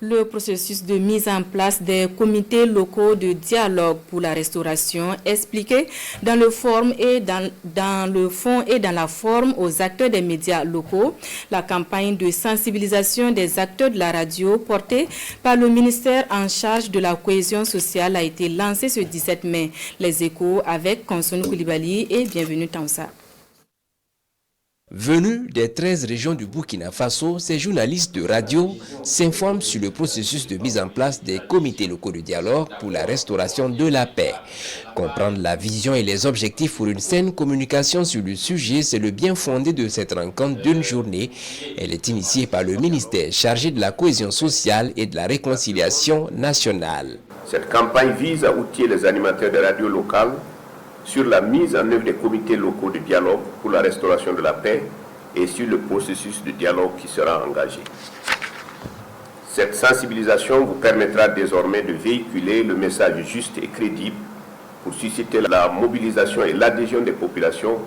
Le processus de mise en place des comités locaux de dialogue pour la restauration expliqué dans le fond et dans la forme aux acteurs des médias locaux. La campagne de sensibilisation des acteurs de la radio portée par le ministère en charge de la cohésion sociale a été lancée ce 17 mai. Les échos avec Konson Koulibaly et Bienvenue Tansa. Venus des 13 régions du Burkina Faso, ces journalistes de radio s'informent sur le processus de mise en place des comités locaux de dialogue pour la restauration de la paix. Comprendre la vision et les objectifs pour une saine communication sur le sujet, c'est le bien fondé de cette rencontre d'une journée. Elle est initiée par le ministère chargé de la cohésion sociale et de la réconciliation nationale. Cette campagne vise à outiller les animateurs de radio locales sur la mise en œuvre des comités locaux de dialogue pour la restauration de la paix et sur le processus de dialogue qui sera engagé. Cette sensibilisation vous permettra désormais de véhiculer le message juste et crédible pour susciter la mobilisation et l'adhésion des populations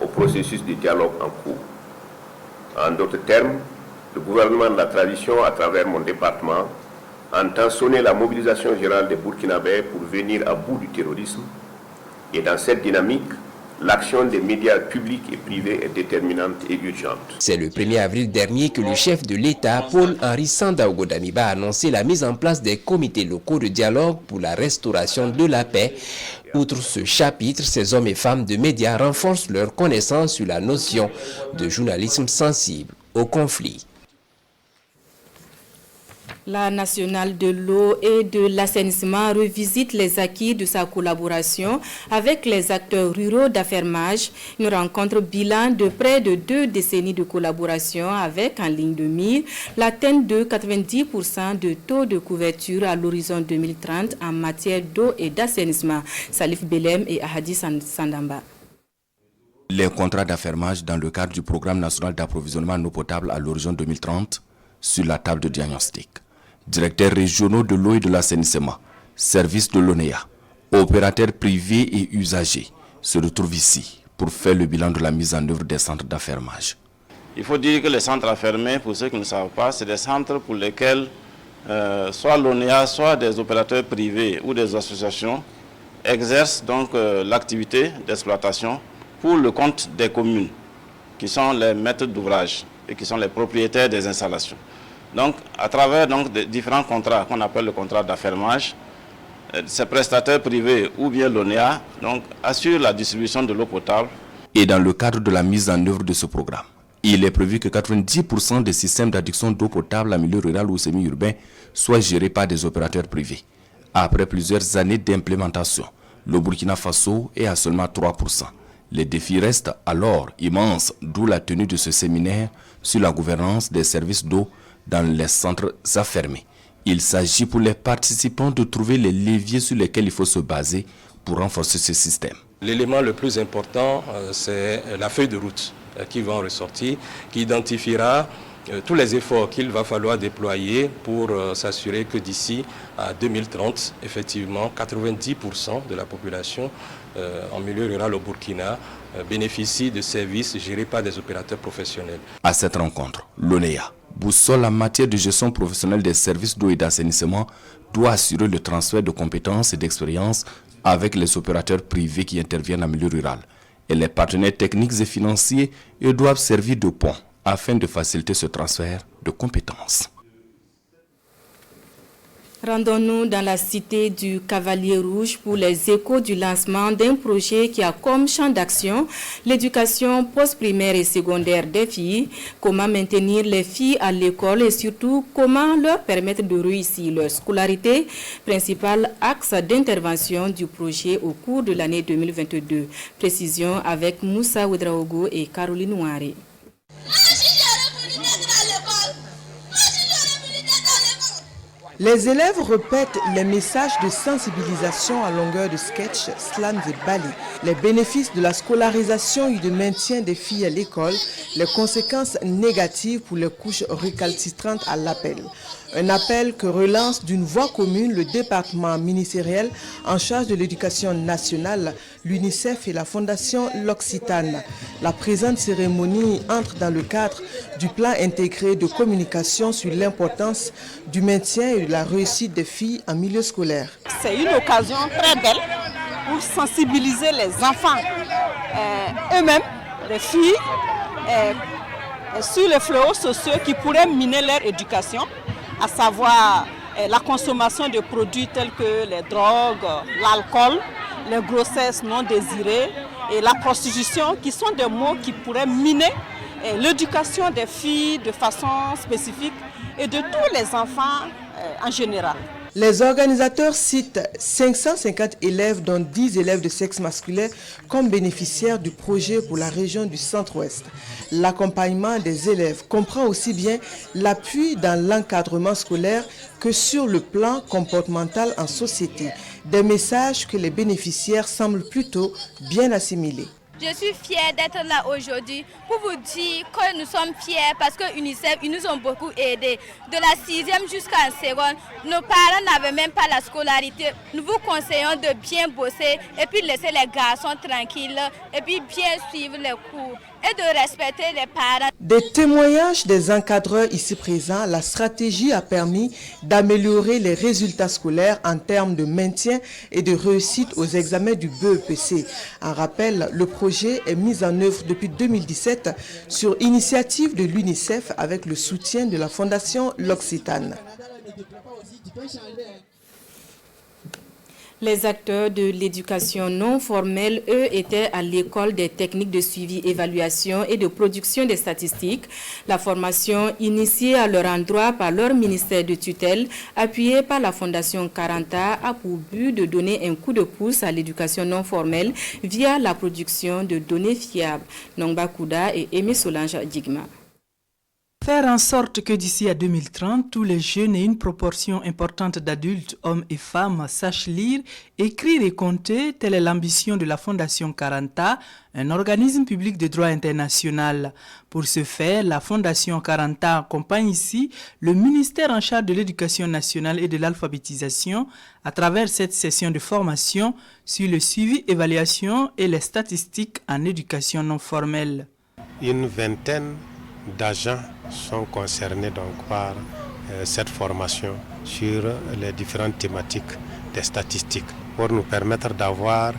au processus de dialogue en cours. En d'autres termes, le gouvernement de la transition, à travers mon département, entend sonner la mobilisation générale des Burkinabés pour venir à bout du terrorisme. Et dans cette dynamique, l'action des médias publics et privés est déterminante et urgente. C'est le 1er avril dernier que le chef de l'État, Paul-Henri Sandaogo Damiba, a annoncé la mise en place des comités locaux de dialogue pour la restauration de la paix. Outre ce chapitre, ces hommes et femmes de médias renforcent leur connaissance sur la notion de journalisme sensible au conflit. La nationale de l'eau et de l'assainissement revisite les acquis de sa collaboration avec les acteurs ruraux d'affermage. Une rencontre bilan de près de 2 décennies de collaboration avec en ligne de mire l'atteinte de 90% de taux de couverture à l'horizon 2030 en matière d'eau et d'assainissement. Salif Belem et Ahadi Sandamba. Les contrats d'affermage dans le cadre du programme national d'approvisionnement en eau potable à l'horizon 2030 sur la table de diagnostic. Directeurs régionaux de l'eau et de l'assainissement, services de l'ONEA, opérateurs privés et usagers se retrouvent ici pour faire le bilan de la mise en œuvre des centres d'affermage. Il faut dire que les centres affermés, pour ceux qui ne savent pas, c'est des centres pour lesquels soit l'ONEA, soit des opérateurs privés ou des associations exercent donc l'activité d'exploitation pour le compte des communes, qui sont les maîtres d'ouvrage et qui sont les propriétaires des installations. Donc, à travers des différents contrats qu'on appelle le contrat d'affermage, ces prestataires privés ou bien l'ONEA assurent la distribution de l'eau potable. Et dans le cadre de la mise en œuvre de ce programme, il est prévu que 90% des systèmes d'adduction d'eau potable en milieu rural ou semi-urbain soient gérés par des opérateurs privés. Après plusieurs années d'implémentation, le Burkina Faso est à seulement 3%. Les défis restent alors immenses, d'où la tenue de ce séminaire sur la gouvernance des services d'eau dans les centres affermés. Il s'agit pour les participants de trouver les leviers sur lesquels il faut se baser pour renforcer ce système. L'élément le plus important, c'est la feuille de route qui va en ressortir, qui identifiera tous les efforts qu'il va falloir déployer pour s'assurer que d'ici à 2030, effectivement, 90% de la population en milieu rural au Burkina bénéficie de services gérés par des opérateurs professionnels. À cette rencontre, l'ONEA, boussole en matière de gestion professionnelle des services d'eau et d'assainissement, doit assurer le transfert de compétences et d'expérience avec les opérateurs privés qui interviennent en milieu rural. Et les partenaires techniques et financiers doivent servir de pont afin de faciliter ce transfert de compétences. Rendons-nous dans la cité du Cavalier Rouge pour les échos du lancement d'un projet qui a comme champ d'action l'éducation post-primaire et secondaire des filles, comment maintenir les filles à l'école et surtout comment leur permettre de réussir leur scolarité, principal axe d'intervention du projet au cours de l'année 2022. Précision avec Moussa Ouedraogo et Caroline Ouare. Les élèves répètent les messages de sensibilisation à longueur de sketch, slams et balais, les bénéfices de la scolarisation et du maintien des filles à l'école, les conséquences négatives pour les couches récalcitrantes à l'appel. Un appel que relance d'une voix commune le département ministériel en charge de l'éducation nationale, l'UNICEF et la Fondation L'Occitane. La présente cérémonie entre dans le cadre du plan intégré de communication sur l'importance du maintien et de la réussite des filles en milieu scolaire. C'est une occasion très belle pour sensibiliser les enfants eux-mêmes, les filles, sur les fléaux sociaux qui pourraient miner leur éducation, à savoir la consommation de produits tels que les drogues, l'alcool, les grossesses non désirées et la prostitution, qui sont des mots qui pourraient miner l'éducation des filles de façon spécifique et de tous les enfants en général. Les organisateurs citent 550 élèves, dont 10 élèves de sexe masculin, comme bénéficiaires du projet pour la région du Centre-Ouest. L'accompagnement des élèves comprend aussi bien l'appui dans l'encadrement scolaire que sur le plan comportemental en société. Des messages que les bénéficiaires semblent plutôt bien assimilés. Je suis fière d'être là aujourd'hui pour vous dire que nous sommes fiers parce que UNICEF, ils nous ont beaucoup aidés. De la 6e jusqu'à la seconde, nos parents n'avaient même pas la scolarité. Nous vous conseillons de bien bosser et puis laisser les garçons tranquilles et puis bien suivre les cours et de respecter les parents. Des témoignages des encadreurs ici présents, la stratégie a permis d'améliorer les résultats scolaires en termes de maintien et de réussite aux examens du BEPC. En rappel, le projet est mis en œuvre depuis 2017 sur initiative de l'UNICEF avec le soutien de la Fondation L'Occitane. Les acteurs de l'éducation non formelle, eux, étaient à l'école des techniques de suivi, évaluation et de production des statistiques. La formation initiée à leur endroit par leur ministère de tutelle, appuyée par la Fondation Caranta, a pour but de donner un coup de pouce à l'éducation non formelle via la production de données fiables. Nongba Kouda et Aimé Solange Digma. Faire en sorte que d'ici à 2030, tous les jeunes et une proportion importante d'adultes, hommes et femmes, sachent lire, écrire et compter, telle est l'ambition de la Fondation Caranta, un organisme public de droit international. Pour ce faire, la Fondation Caranta accompagne ici le ministère en charge de l'éducation nationale et de l'alphabétisation à travers cette session de formation sur le suivi, évaluation et les statistiques en éducation non formelle. Une vingtaine d'agents sont concernés donc par cette formation sur les différentes thématiques des statistiques pour nous permettre d'avoir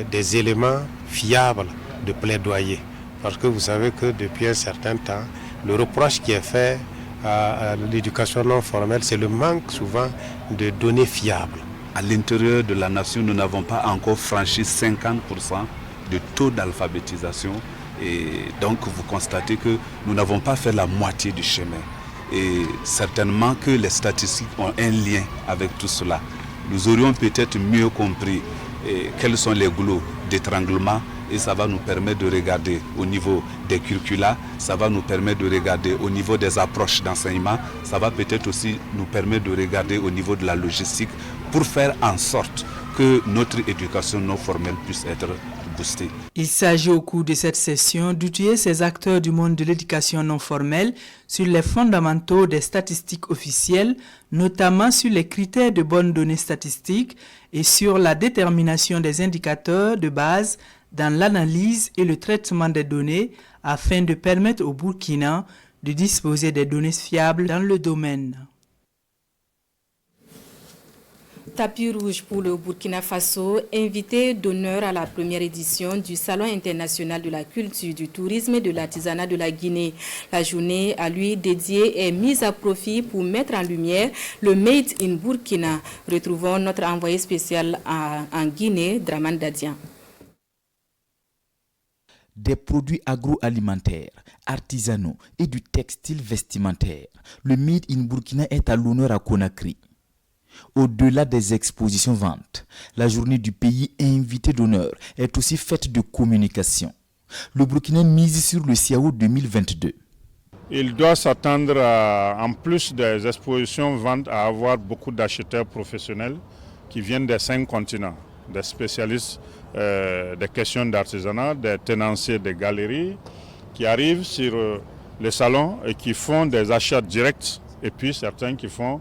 des éléments fiables de plaidoyer. Parce que vous savez que depuis un certain temps, le reproche qui est fait à l'éducation non formelle, c'est le manque souvent de données fiables. À l'intérieur de la nation, nous n'avons pas encore franchi 50% de taux d'alphabétisation. Et donc vous constatez que nous n'avons pas fait la moitié du chemin. Et certainement que les statistiques ont un lien avec tout cela. Nous aurions peut-être mieux compris quels sont les goulots d'étranglement et ça va nous permettre de regarder au niveau des curricula, ça va nous permettre de regarder au niveau des approches d'enseignement, ça va peut-être aussi nous permettre de regarder au niveau de la logistique pour faire en sorte que notre éducation non formelle puisse être boostée. Il s'agit au cours de cette session d'outiller ces acteurs du monde de l'éducation non formelle sur les fondamentaux des statistiques officielles, notamment sur les critères de bonnes données statistiques et sur la détermination des indicateurs de base dans l'analyse et le traitement des données afin de permettre au Burkina de disposer des données fiables dans le domaine. Tapis rouge pour le Burkina Faso, invité d'honneur à la première édition du Salon international de la culture, du tourisme et de l'artisanat de la Guinée. La journée à lui dédiée est mise à profit pour mettre en lumière le Made in Burkina. Retrouvons notre envoyé spécial en Guinée, Draman Dadian. Des produits agroalimentaires, artisanaux et du textile vestimentaire. Le Made in Burkina est à l'honneur à Conakry. Au-delà des expositions ventes, la journée du pays invité d'honneur est aussi faite de communication. Le Burkina mise sur le CIAO 2022. Il doit s'attendre, en plus des expositions ventes, à avoir beaucoup d'acheteurs professionnels qui viennent des 5 continents, des spécialistes des questions d'artisanat, des tenanciers des galeries, qui arrivent sur les salons et qui font des achats directs et puis certains qui font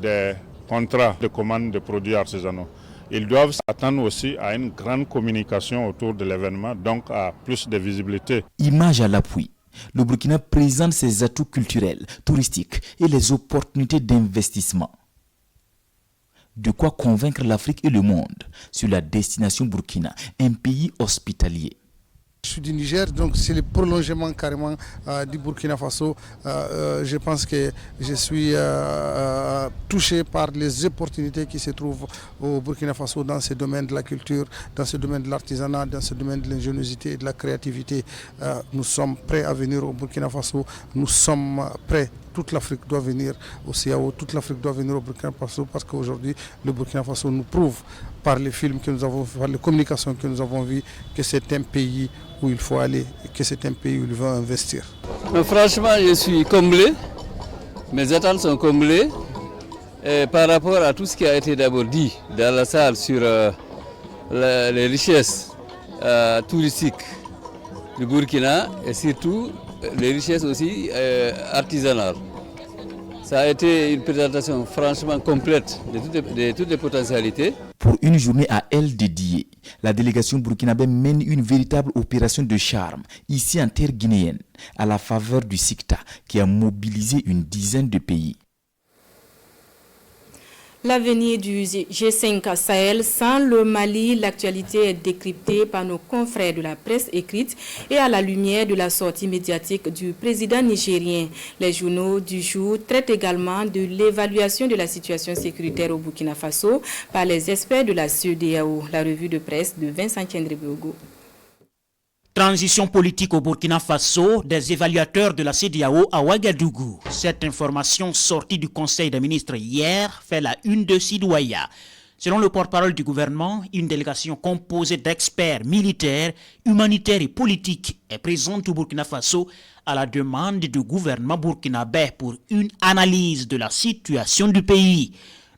des contrats de commande de produits artisanaux. Ils doivent s'attendre aussi à une grande communication autour de l'événement, donc à plus de visibilité. Image à l'appui, le Burkina présente ses atouts culturels, touristiques et les opportunités d'investissement. De quoi convaincre l'Afrique et le monde sur la destination Burkina, un pays hospitalier. Je suis du Niger, donc c'est le prolongement carrément du Burkina Faso. Je pense que je suis touché par les opportunités qui se trouvent au Burkina Faso dans ce domaine de la culture, dans ce domaine de l'artisanat, dans ce domaine de l'ingéniosité et de la créativité. Nous sommes prêts à venir au Burkina Faso, nous sommes prêts. Toute l'Afrique doit venir au CAO, toute l'Afrique doit venir au Burkina Faso parce qu'aujourd'hui, le Burkina Faso nous prouve par les films que nous avons vus, par les communications que nous avons vues, que c'est un pays où il faut aller et que c'est un pays où il va investir. Mais franchement, je suis comblé, mes attentes sont comblées par rapport à tout ce qui a été d'abord dit dans la salle sur les richesses touristiques du Burkina et surtout les richesses aussi artisanales. Ça a été une présentation franchement complète de toutes les potentialités. Pour une journée à elle dédiée, la délégation burkinabé mène une véritable opération de charme, ici en terre guinéenne, à la faveur du SICTA, qui a mobilisé une dizaine de pays. L'avenir du G5 Sahel sans le Mali, l'actualité est décryptée par nos confrères de la presse écrite et à la lumière de la sortie médiatique du président nigérien. Les journaux du jour traitent également de l'évaluation de la situation sécuritaire au Burkina Faso par les experts de la CEDEAO. La revue de presse de Vincent Kendrebogo. Transition politique au Burkina Faso, des évaluateurs de la CEDEAO à Ouagadougou. Cette information sortie du Conseil des ministres hier fait la une de Sidouaya. Selon le porte-parole du gouvernement, une délégation composée d'experts militaires, humanitaires et politiques est présente au Burkina Faso à la demande du gouvernement burkinabé pour une analyse de la situation du pays.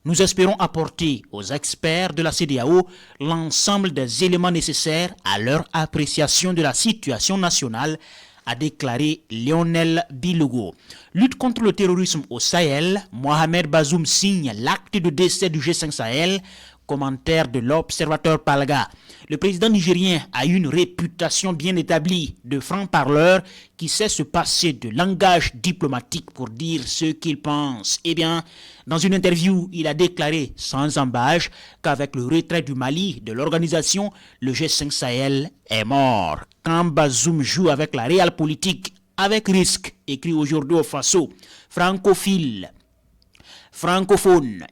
Nous espérons apporter aux experts de la CEDEAO l'ensemble des éléments nécessaires à leur appréciation de la situation nationale, a déclaré Lionel Bilogo. Lutte contre le terrorisme au Sahel, Mohamed Bazoum signe l'acte de décès du G5 Sahel. Commentaire de l'observateur Palga. Le président nigérien a une réputation bien établie de franc-parleur qui sait se passer de langage diplomatique pour dire ce qu'il pense. Eh bien, dans une interview, il a déclaré sans embâche qu'avec le retrait du Mali de l'organisation, le G5 Sahel est mort. Quand Bazoum joue avec la réelle politique, avec risque, écrit aujourd'hui au Faso, francophone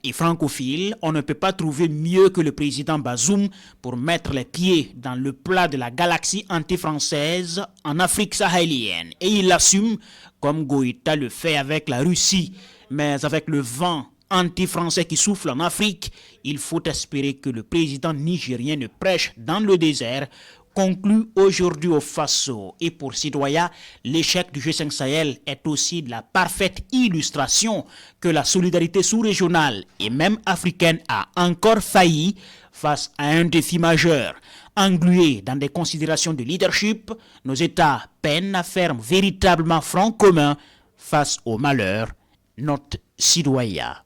et francophile, on ne peut pas trouver mieux que le président Bazoum pour mettre les pieds dans le plat de la galaxie anti-française en Afrique sahélienne. Et il l'assume comme Goïta le fait avec la Russie. Mais avec le vent anti-français qui souffle en Afrique, il faut espérer que le président nigérien ne prêche dans le désert, conclut aujourd'hui au Faso. Et pour Sidoya, l'échec du G5 Sahel est aussi de la parfaite illustration que la solidarité sous-régionale et même africaine a encore failli face à un défi majeur. Englués dans des considérations de leadership, nos États peinent à faire véritablement front commun face au malheur. Note Sidoya.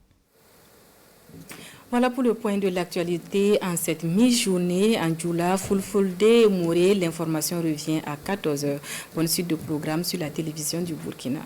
Voilà pour le point de l'actualité en cette mi-journée. En Djoula, Fulfulde et Mouré, l'information revient à 14h. Bonne suite de programme sur la télévision du Burkina.